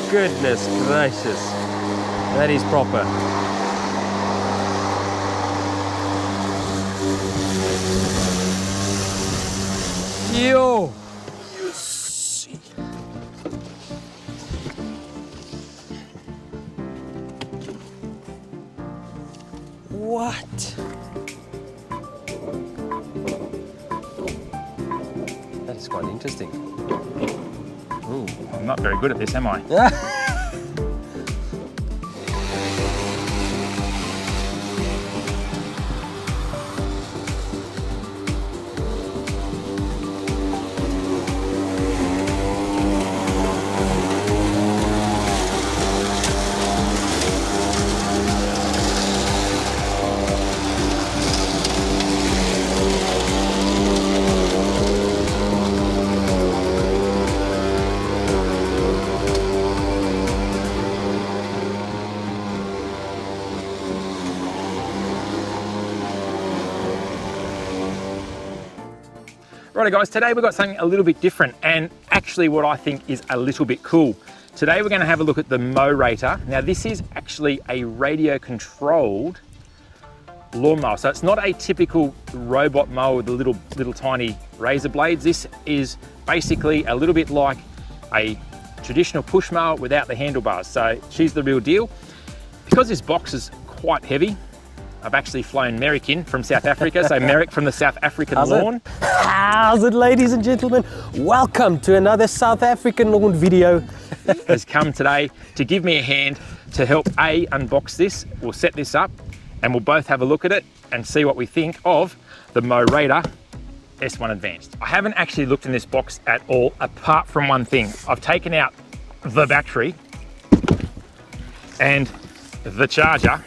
Goodness gracious. That is proper. Yo! Yes. What? That is quite interesting. Ooh, I'm not very good at this, am I? Righto guys, today we've got something a little bit different and actually what I think is a little bit cool. Today we're going to have a look at the MOWRATOR. Now this is actually a radio controlled lawnmower. So it's not a typical robot mower with the little tiny razor blades. This is basically a little bit like a traditional push mower without the handlebars. So she's the real deal. Because this box is quite heavy, I've actually flown Merric in from South Africa, so Merric from the South African lawn. How's it, ladies and gentlemen? Welcome to another South African lawn video. Has come today to give me a hand to help unbox this. We'll set this up and we'll both have a look at it and see what we think of the MOWRATOR S1 Advanced. I haven't actually looked in this box at all, apart from one thing. I've taken out the battery and the charger,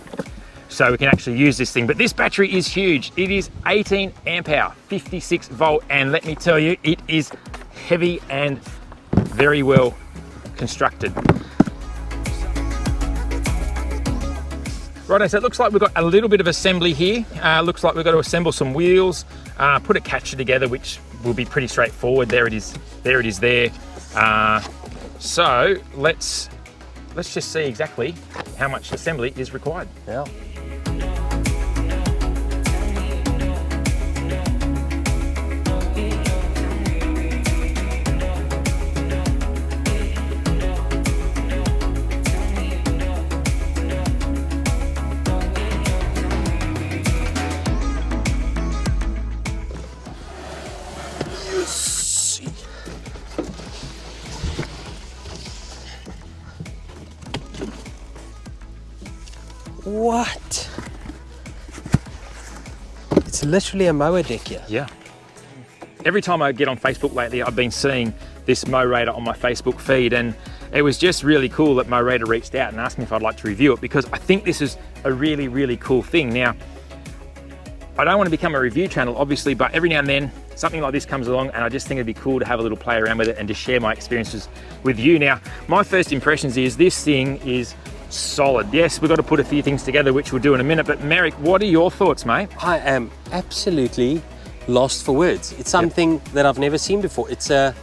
so we can actually use this thing. But this battery is huge. It is 18 amp hour, 56 volt, and let me tell you, it is heavy and very well constructed. Righto, so it looks like we've got a little bit of assembly here. Looks like we've got to assemble some wheels, put a catcher together, which will be pretty straightforward. There it is there. So let's just see exactly how much assembly is required. Yeah. What? It's literally a mower deck here. Yeah. Every time I get on Facebook lately, I've been seeing this MOWRATOR on my Facebook feed, and it was just really cool that MOWRATOR reached out and asked me if I'd like to review it, because I think this is a really, really cool thing. Now, I don't want to become a review channel, obviously, but every now and then something like this comes along and I just think it'd be cool to have a little play around with it and just share my experiences with you. Now, my first impressions is this thing is solid. Yes, we've got to put a few things together, which we'll do in a minute, but Merric, what are your thoughts, mate? I am absolutely lost for words. It's something that I've never seen before. It's the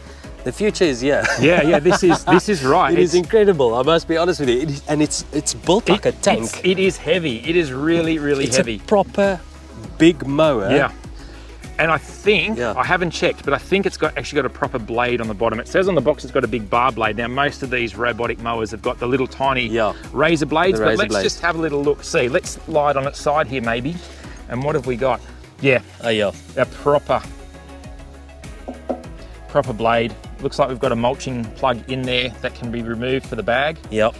future is here. Yeah, this is right. It is incredible, I must be honest with you. And it's built like a tank. It is heavy. It is really, really heavy. It's a proper big mower. Yeah. And I think, I haven't checked, but I think it's actually got a proper blade on the bottom. It says on the box it's got a big bar blade. Now, most of these robotic mowers have got the little tiny razor blades, but let's just have a little look. See, let's lie it on its side here maybe. And what have we got? Yeah. Oh, yeah. A proper blade. Looks like we've got a mulching plug in there that can be removed for the bag. Yep.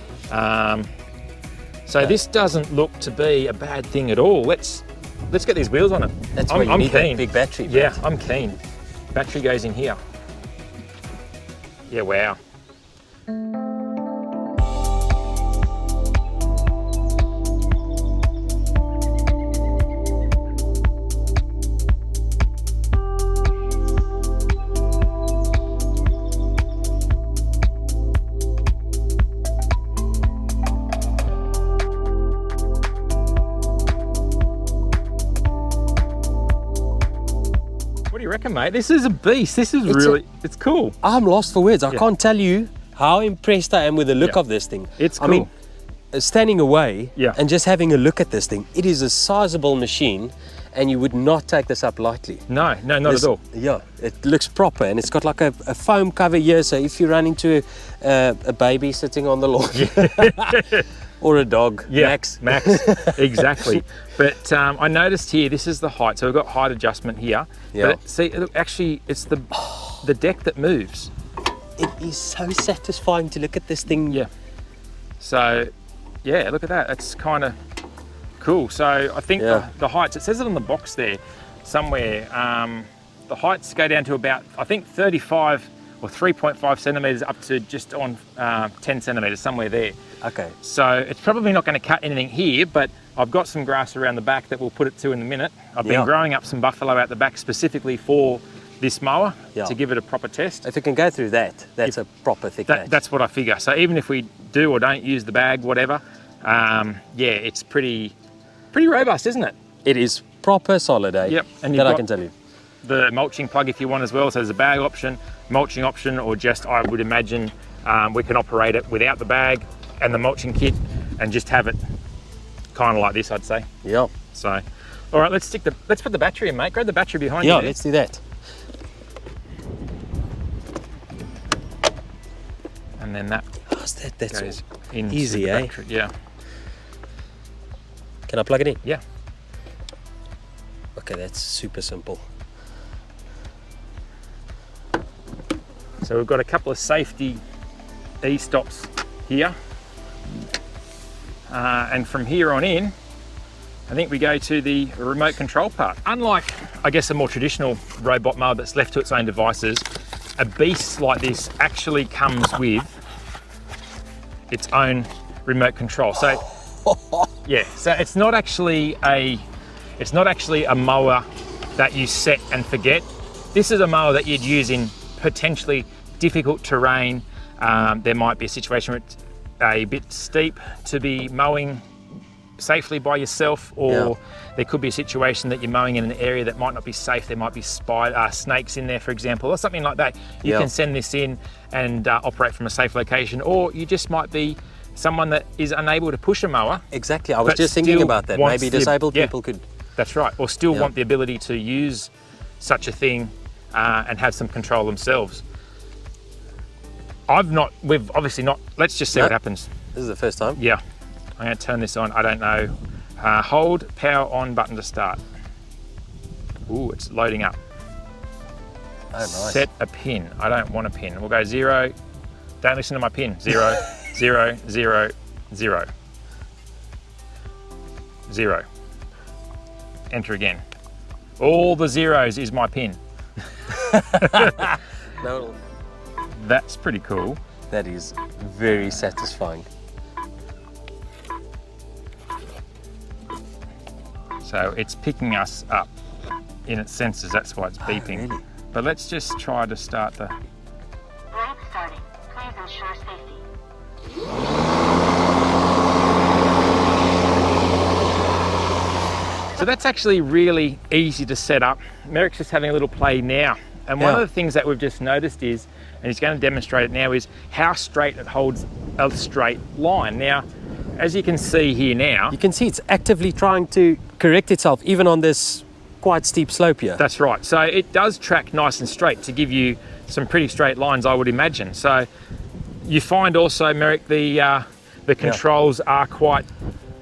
So this doesn't look to be a bad thing at all. Let's get these wheels on it. That's why you need a big battery. Yeah, I'm keen. Battery goes in here. Yeah, wow. What do you reckon, mate? This is a beast. This is it's cool. I'm lost for words. I can't tell you how impressed I am with the look Yeah. of this thing. It's I mean, cool. standing away Yeah. and just having a look at this thing, it is a sizable machine, and you would not take this up lightly. No, not at all. Yeah, it looks proper, and it's got like a foam cover here, so if you run into a baby sitting on the lawn or a dog, Yeah, Max. Exactly. But I noticed here, this is the height. So we've got height adjustment here. Yeah. But see, look, actually, it's the deck that moves. It is so satisfying to look at this thing. Yeah. So, yeah, look at that. That's kind of cool. So I think Yeah. the heights, it says it on the box there somewhere. The heights go down to about, I think, 35 or 3.5 centimeters up to just on 10 centimeters, somewhere there. Okay. So it's probably not going to cut anything here, but I've got some grass around the back that we'll put it to in a minute. I've been Yeah. growing up some buffalo out the back specifically for this mower Yeah. to give it a proper test. If it can go through that, that's a proper thick patch. That's what I figure. So even if we do or don't use the bag, whatever, yeah, it's pretty robust, isn't it? It is proper solid, eh? Yep. And you've that I got can tell you. the mulching plug if you want as well. So there's a bag option, mulching option, or just, I would imagine, we can operate it without the bag and the mulching kit and just have it kind of like this, I'd say. Yeah. So, all right, let's put the battery in, mate. Grab the battery behind you. Yeah, there. let's do that. And then that That's goes all into easy, the eh? battery. Yeah. Can I plug it in? Yeah. Okay, that's super simple. So we've got a couple of safety e-stops here. And from here on in, I think we go to the remote control part. Unlike, I guess, a more traditional robot mower that's left to its own devices, a beast like this actually comes with its own remote control. So, yeah, so it's not actually a mower that you set and forget. This is a mower that you'd use in potentially difficult terrain. There might be a situation where it's a bit steep to be mowing safely by yourself, or there could be a situation that you're mowing in an area that might not be safe. There might be snakes in there, for example, or something like that. You can send this in and operate from a safe location, or you just might be someone that is unable to push a mower. Exactly, I was but just thinking still about that. wants Maybe disabled yeah, people could. That's right, or still want the ability to use such a thing and have some control themselves. We've obviously not, let's just see what happens. This is the first time. Yeah, I'm going to turn this on. I don't know. Hold power on button to start. Ooh, it's loading up. Oh, nice. Set a pin. I don't want a pin. We'll go 0. Don't listen to my pin. 0, 0, 0, 0. 0. Enter again. All the zeros is my pin. No, That's pretty cool. that is very satisfying. So it's picking us up in its sensors, that's why it's beeping. really? But let's just try to start the... Blade starting. Please ensure safety. So that's actually really easy to set up. Merric's just having a little play now. And one of the things that we've just noticed is, and he's going to demonstrate it now, is how straight it holds a straight line. Now, as you can see here now, You can see it's actively trying to correct itself, even on this quite steep slope here. that's right. So it does track nice and straight to give you some pretty straight lines, I would imagine. So you find also, Merric, the controls are quite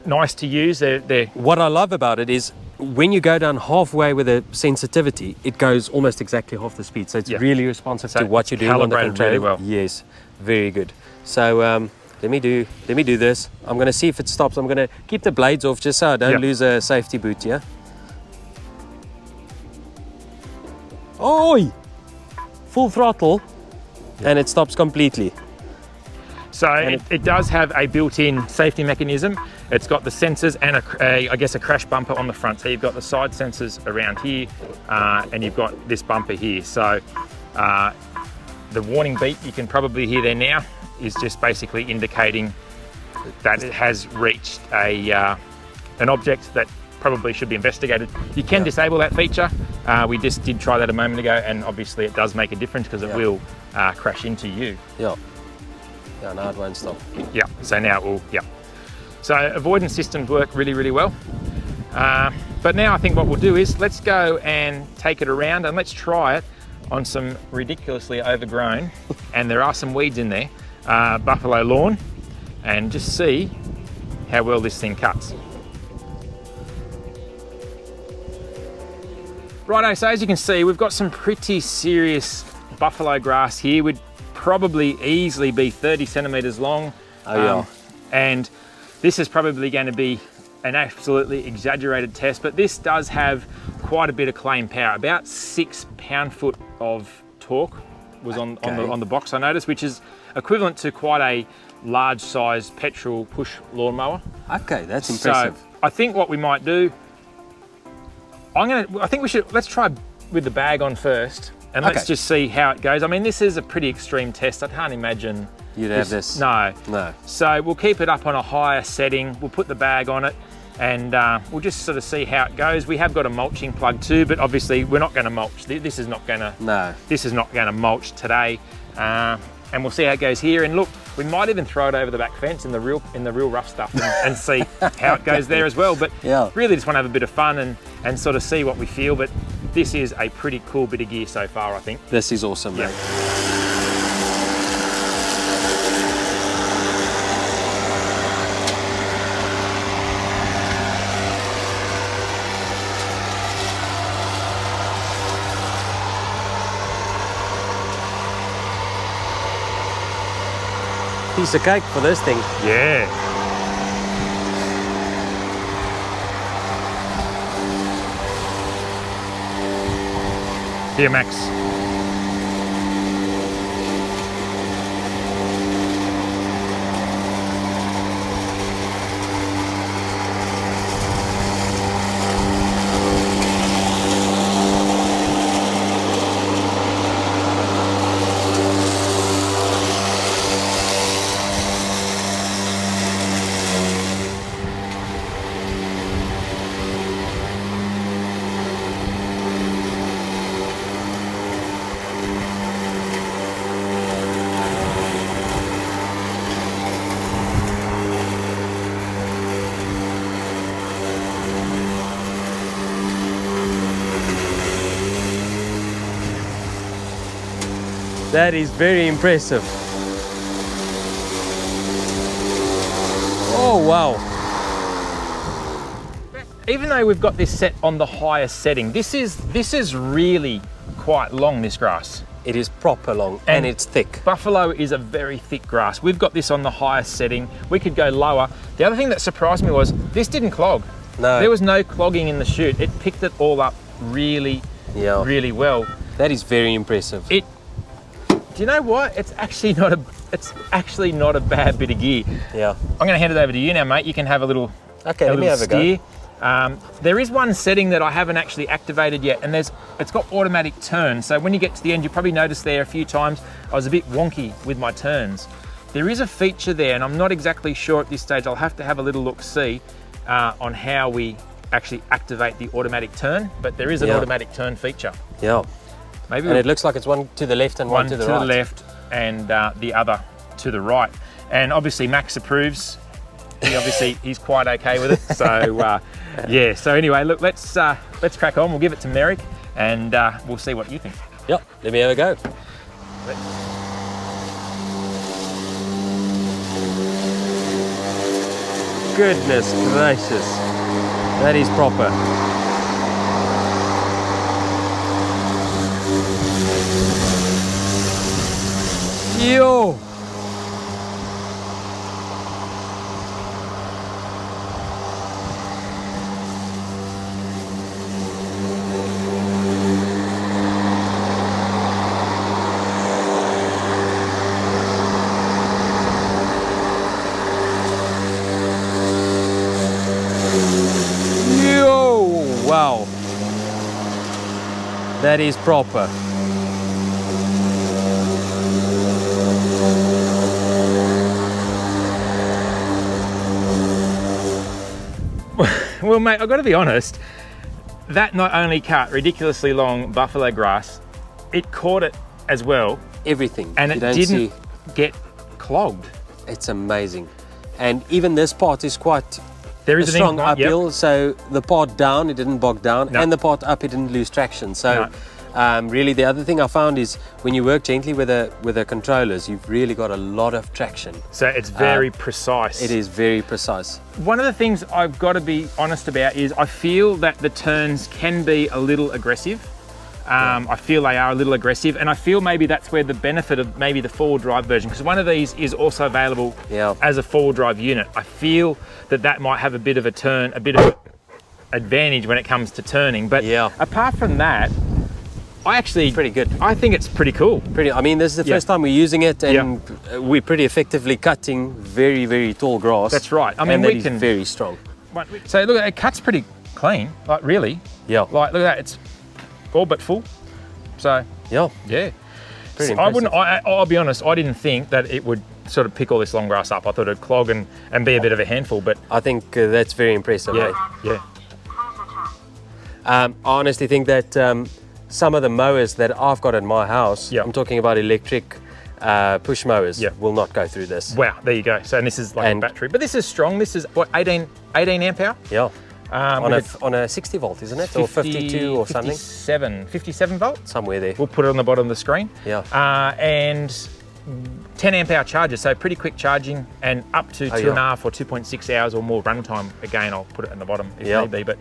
nice to use. They're What I love about it is when you go down halfway with a sensitivity, it goes almost exactly half the speed. So it's really responsive So to what you're doing on the calibrated controller. really well. Yes, very good. So let me do this. I'm going to see if it stops. I'm going to keep the blades off just so I don't lose a safety boot here. Oi! Full throttle, and it stops completely. So it does have a built-in safety mechanism. It's got the sensors and I guess a crash bumper on the front. So you've got the side sensors around here and you've got this bumper here. So the warning beep you can probably hear there now is just basically indicating that it has reached an object that probably should be investigated. You can disable that feature. We just did try that a moment ago, and obviously it does make a difference because it will crash into you. Yeah. Yeah, now it won't stop. Yeah, so now it will, yeah. So avoidance systems work really, really well. But now I think what we'll do is let's go and take it around and let's try it on some ridiculously overgrown, and there are some weeds in there, buffalo lawn, and just see how well this thing cuts. Righto, so as you can see, we've got some pretty serious buffalo grass here. We'd probably easily be 30 centimeters long. Oh yeah. And this is probably going to be an absolutely exaggerated test, but this does have quite a bit of claim power. About 6 pound-foot of torque was on the box, I noticed, which is equivalent to quite a large-sized petrol push lawnmower. Okay, that's impressive. So I think what we might do, let's try with the bag on first, and let's just see how it goes. I mean, this is a pretty extreme test. I can't imagine you'd have this. No. No. So we'll keep it up on a higher setting. We'll put the bag on it, and we'll just sort of see how it goes. We have got a mulching plug too, but obviously we're not going to mulch. This is not going to. No. This is not going to mulch today, and we'll see how it goes here. And look, we might even throw it over the back fence in the real rough stuff and see how it goes there as well. But really just want to have a bit of fun and sort of see what we feel. But this is a pretty cool bit of gear so far, I think. This is awesome, mate. Piece of cake for this thing. Yeah. Here, Max. That is very impressive. Oh wow. Even though we've got this set on the highest setting, this is really quite long, this grass. It is proper long and it's thick. Buffalo is a very thick grass. We've got this on the highest setting. We could go lower. The other thing that surprised me was this didn't clog. No. There was no clogging in the chute. It picked it all up really, really well. That is very impressive. Do you know what? It's actually not a bad bit of gear. Yeah. I'm going to hand it over to you now, mate. You can have a little let me have a go. There is one setting that I haven't actually activated yet, and it's got automatic turn. So when you get to the end, you probably noticed there a few times I was a bit wonky with my turns. There is a feature there, and I'm not exactly sure at this stage. I'll have to have a little look-see on how we actually activate the automatic turn, but there is an automatic turn feature. Yeah. Maybe and it looks like it's one to the left and one to the right. One to the left and the other to the right. And obviously Max approves. He's quite okay with it. So yeah. So anyway, look, let's crack on. We'll give it to Merric and we'll see what you think. Yep. Let me have a go. Goodness gracious. That is proper. Yo! Wow, that is proper. Well, mate, I've got to be honest, that not only cut ridiculously long buffalo grass, it caught it as well. Everything. And it didn't get clogged. It's amazing. And even this part is quite There a is an strong incline, yep. uphill, so the part down, it didn't bog down, No. and the part up, it didn't lose traction. So really the other thing I found is when you work gently with the controllers, you've really got a lot of traction. So it's very precise. It is very precise. One of the things I've got to be honest about is I feel that the turns can be a little aggressive. I feel they are a little aggressive, and I feel maybe that's where the benefit of maybe the four-wheel drive version, because one of these is also available as a four-wheel drive unit. I feel that might have a bit of a turn, a bit of advantage when it comes to turning. But apart from that, I actually pretty good. I think it's pretty cool. I mean, this is the first time we're using it, and we're pretty effectively cutting very, very tall grass. That's right. I mean, and we that is very strong. So look, it cuts pretty clean. Like really. Yeah. Like look at that. It's all but full. So yeah. See, I'll be honest, I didn't think that it would sort of pick all this long grass up. I thought it'd clog and be a bit of a handful, but I think that's very impressive. Yeah. I honestly think that some of the mowers that I've got at my house, I'm talking about electric push mowers, will not go through this. Wow, there you go. So and this is like a battery, but this is strong. This is what, 18 amp hour? Yeah. On a 60 volt, isn't it? 50, or 52 or something? 57 volt? Somewhere there. We'll put it on the bottom of the screen. Yeah. And 10 amp hour charger, so pretty quick charging, and up to 2.5 or 2.6 hours or more runtime. Again, I'll put it in the bottom if need be, but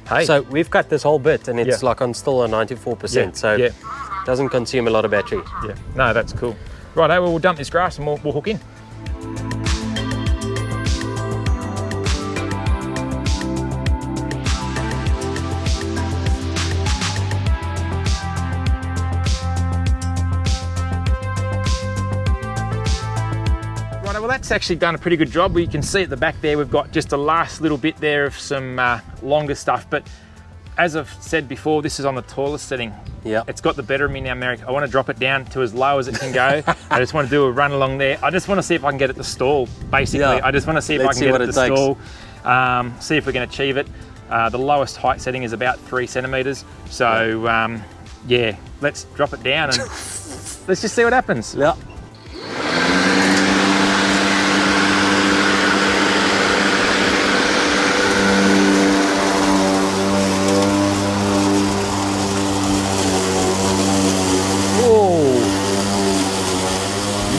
hey. So we've cut this whole bit and it's like on still on 94%, so it doesn't consume a lot of battery. Yeah, no, that's cool. Right, well, we'll dump this grass and we'll hook in. Well, that's actually done a pretty good job. You can see at the back there, we've got just a last little bit there of some longer stuff. But as I've said before, this is on the tallest setting. Yeah. It's got the better of me now, Merric. I want to drop it down to as low as it can go. I just want to do a run along there. I just want to see if I can get it to stall, basically. I just want to see if I can get it to stall, see if we can achieve it. The lowest height setting is about 3 centimeters. So yeah, let's drop it down and let's just see what happens. Yeah.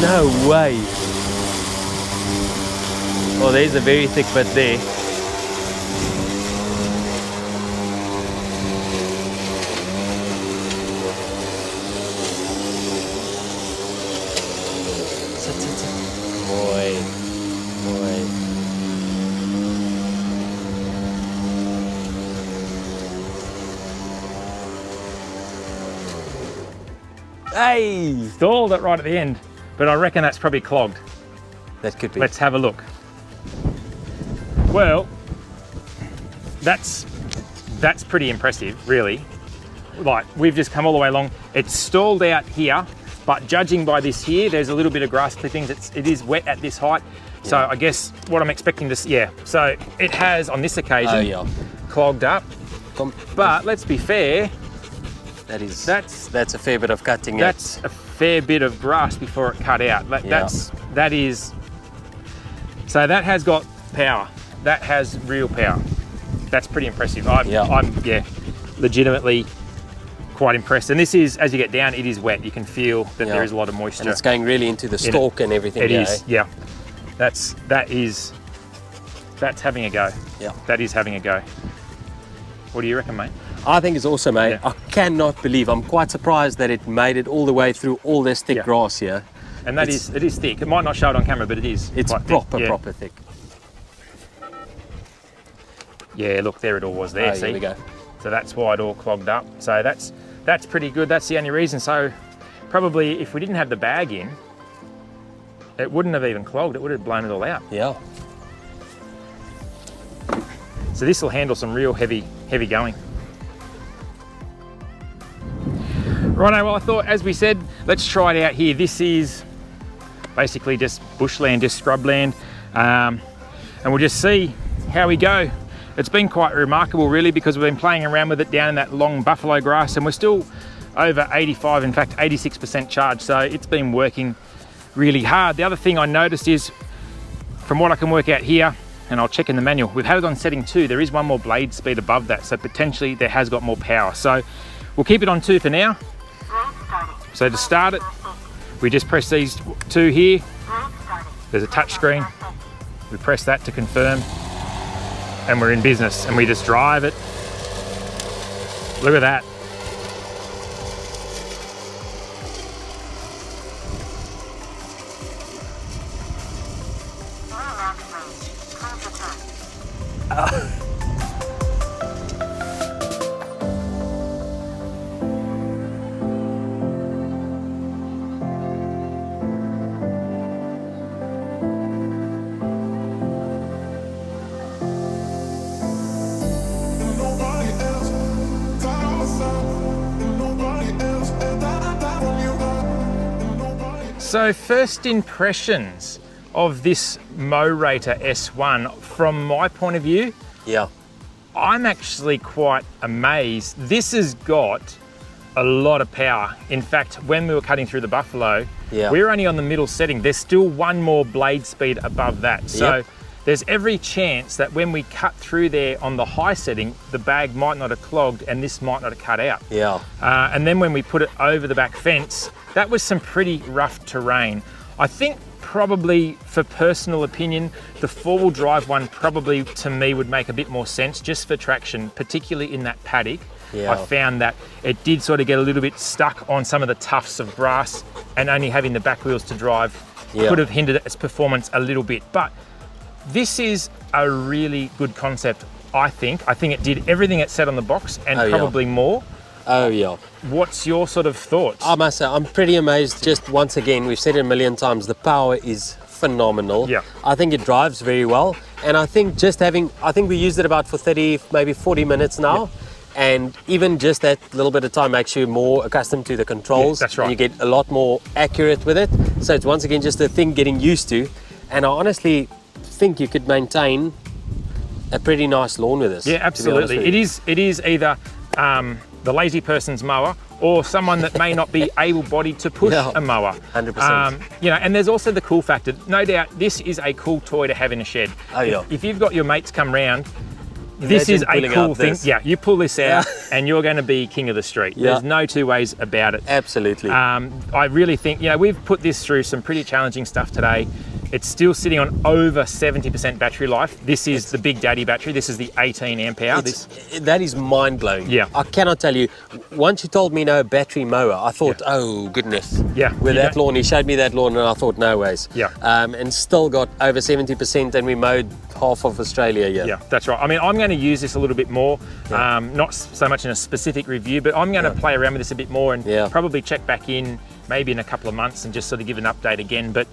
No way. Oh, there's a very thick bit there. Boy. Hey! Stalled it right at the end. But I reckon that's probably clogged. That could be. Let's have a look. Well, that's pretty impressive, really. Like, we've just come all the way along. It's stalled out here, but judging by this here, there's a little bit of grass clippings. It is wet at this height. So I guess what I'm expecting to see, so it has on this occasion clogged up. But let's be fair, that's a fair bit of cutting. That's a fair bit of grass before it cut out. That is. So that has got power. That has real power. That's pretty impressive. I'm legitimately quite impressed. And this is, as you get down, it is wet. You can feel that there is a lot of moisture. And it's going really into the stalk and everything. It is, yeah. That's having a go. Yeah. That is having a go. What do you reckon, mate? I think it's awesome, mate. Yeah. I cannot believe, I'm quite surprised that it made it all the way through all this thick grass here. And it is thick. It might not show it on camera, but it is. It's proper thick. Yeah, look, there it all was there, see? There we go. So that's why it all clogged up. So that's pretty good. That's the only reason. So probably if we didn't have the bag in, it wouldn't have even clogged. It would have blown it all out. Yeah. So this will handle some real heavy going. Righto, well, I thought, as we said, let's try it out here. This is basically just bushland, just scrubland, and we'll just see how we go. It's been quite remarkable, really, because we've been playing around with it down in that long buffalo grass, and we're still over 85, in fact 86% charged, so it's been working really hard. The other thing I noticed is, from what I can work out here, and I'll check in the manual, we've had it on setting 2. There is one more blade speed above that, so potentially there has got more power. So we'll keep it on 2 for now. So to start it, we just press these 2 here. There's a touch screen. We press that to confirm, and we're in business, and we just drive it. Look at that. So first impressions of this MOWRATOR S1, from my point of view, Yeah. I'm actually quite amazed. This has got a lot of power. In fact, when we were cutting through the buffalo, Yeah. we were only on the middle setting. There's still one more blade speed above that. So Yep. there's every chance that when we cut through there on the high setting, the bag might not have clogged and this might not have cut out. Yeah. And then when we put it over the back fence, that was some pretty rough terrain. I think probably, for personal opinion, the 4-wheel drive one probably to me would make a bit more sense just for traction, particularly in that paddock. Yeah. I found that it did sort of get a little bit stuck on some of the tufts of grass, and only having the back wheels to drive Yeah. could have hindered its performance a little bit. But this is a really good concept, I think. I think it did everything it said on the box and Oh, yeah. probably more. Oh, yeah. What's your sort of thoughts? I must say, I'm pretty amazed. Just once again, we've said it a million times, the power is phenomenal. Yeah. I think it drives very well. And I think I think we used it about for 30, maybe 40 minutes now. And even just that little bit of time makes you more accustomed to the controls. Yeah, that's right. And you get a lot more accurate with it. So it's once again just a thing getting used to. And I honestly think you could maintain a pretty nice lawn with this. Yeah, absolutely. It is either the lazy person's mower or someone that may not be able-bodied to push Yeah, a mower. 100%. You know, and there's also the cool factor. No doubt, this is a cool toy to have in a shed. Oh, yeah. If you've got your mates come round, this is a pulling cool out thing. this. Yeah, you pull this out and you're going to be king of the street. Yeah. There's no two ways about it. Absolutely. I really think, you know, we've put this through some pretty challenging stuff today. It's still sitting on over 70% battery life. This is the Big Daddy battery. This is the 18 amp hour. That is mind-blowing. Yeah. I cannot tell you. Once you told me no battery mower, I thought, oh goodness. Yeah. With You that don't- lawn, he showed me that lawn and I thought, no ways. Yeah. And still got over 70% and we mowed half of Australia here. Yeah, that's right. I mean, I'm going to use this a little bit more, not so much in a specific review, but I'm going to play around with this a bit more and probably check back in maybe in a couple of months and just sort of give an update again. But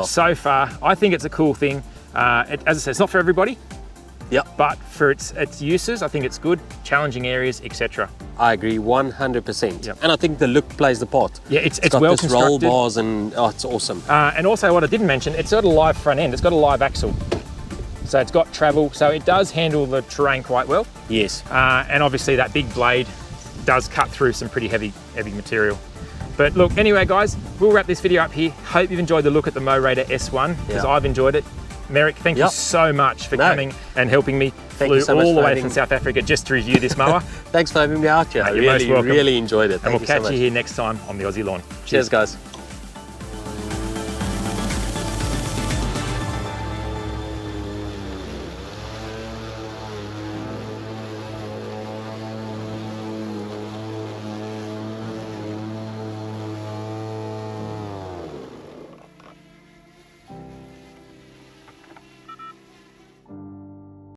so far, I think it's a cool thing. As I said, it's not for everybody. Yep. But for its uses, I think it's good. Challenging areas, etc. I agree 100%. Yep. And I think the look plays the part. Yeah, it's got well this roll constructed. bars and it's awesome. And also, what I didn't mention, it's got a live front end. It's got a live axle. So it's got travel, so it does handle the terrain quite well. Yes. And obviously that big blade does cut through some pretty heavy material. But look, anyway guys, we'll wrap this video up here. Hope you've enjoyed the look at the MOWRATOR S1, because I've enjoyed it. Merric, thank you so much for coming and helping me. Thank you so much all the for way having from South Africa just to review this mower. Thanks for having me out here. I You're most welcome. really enjoyed it. And Thank we'll you so catch much. you here next time on the Aussie Lawn. Cheers guys.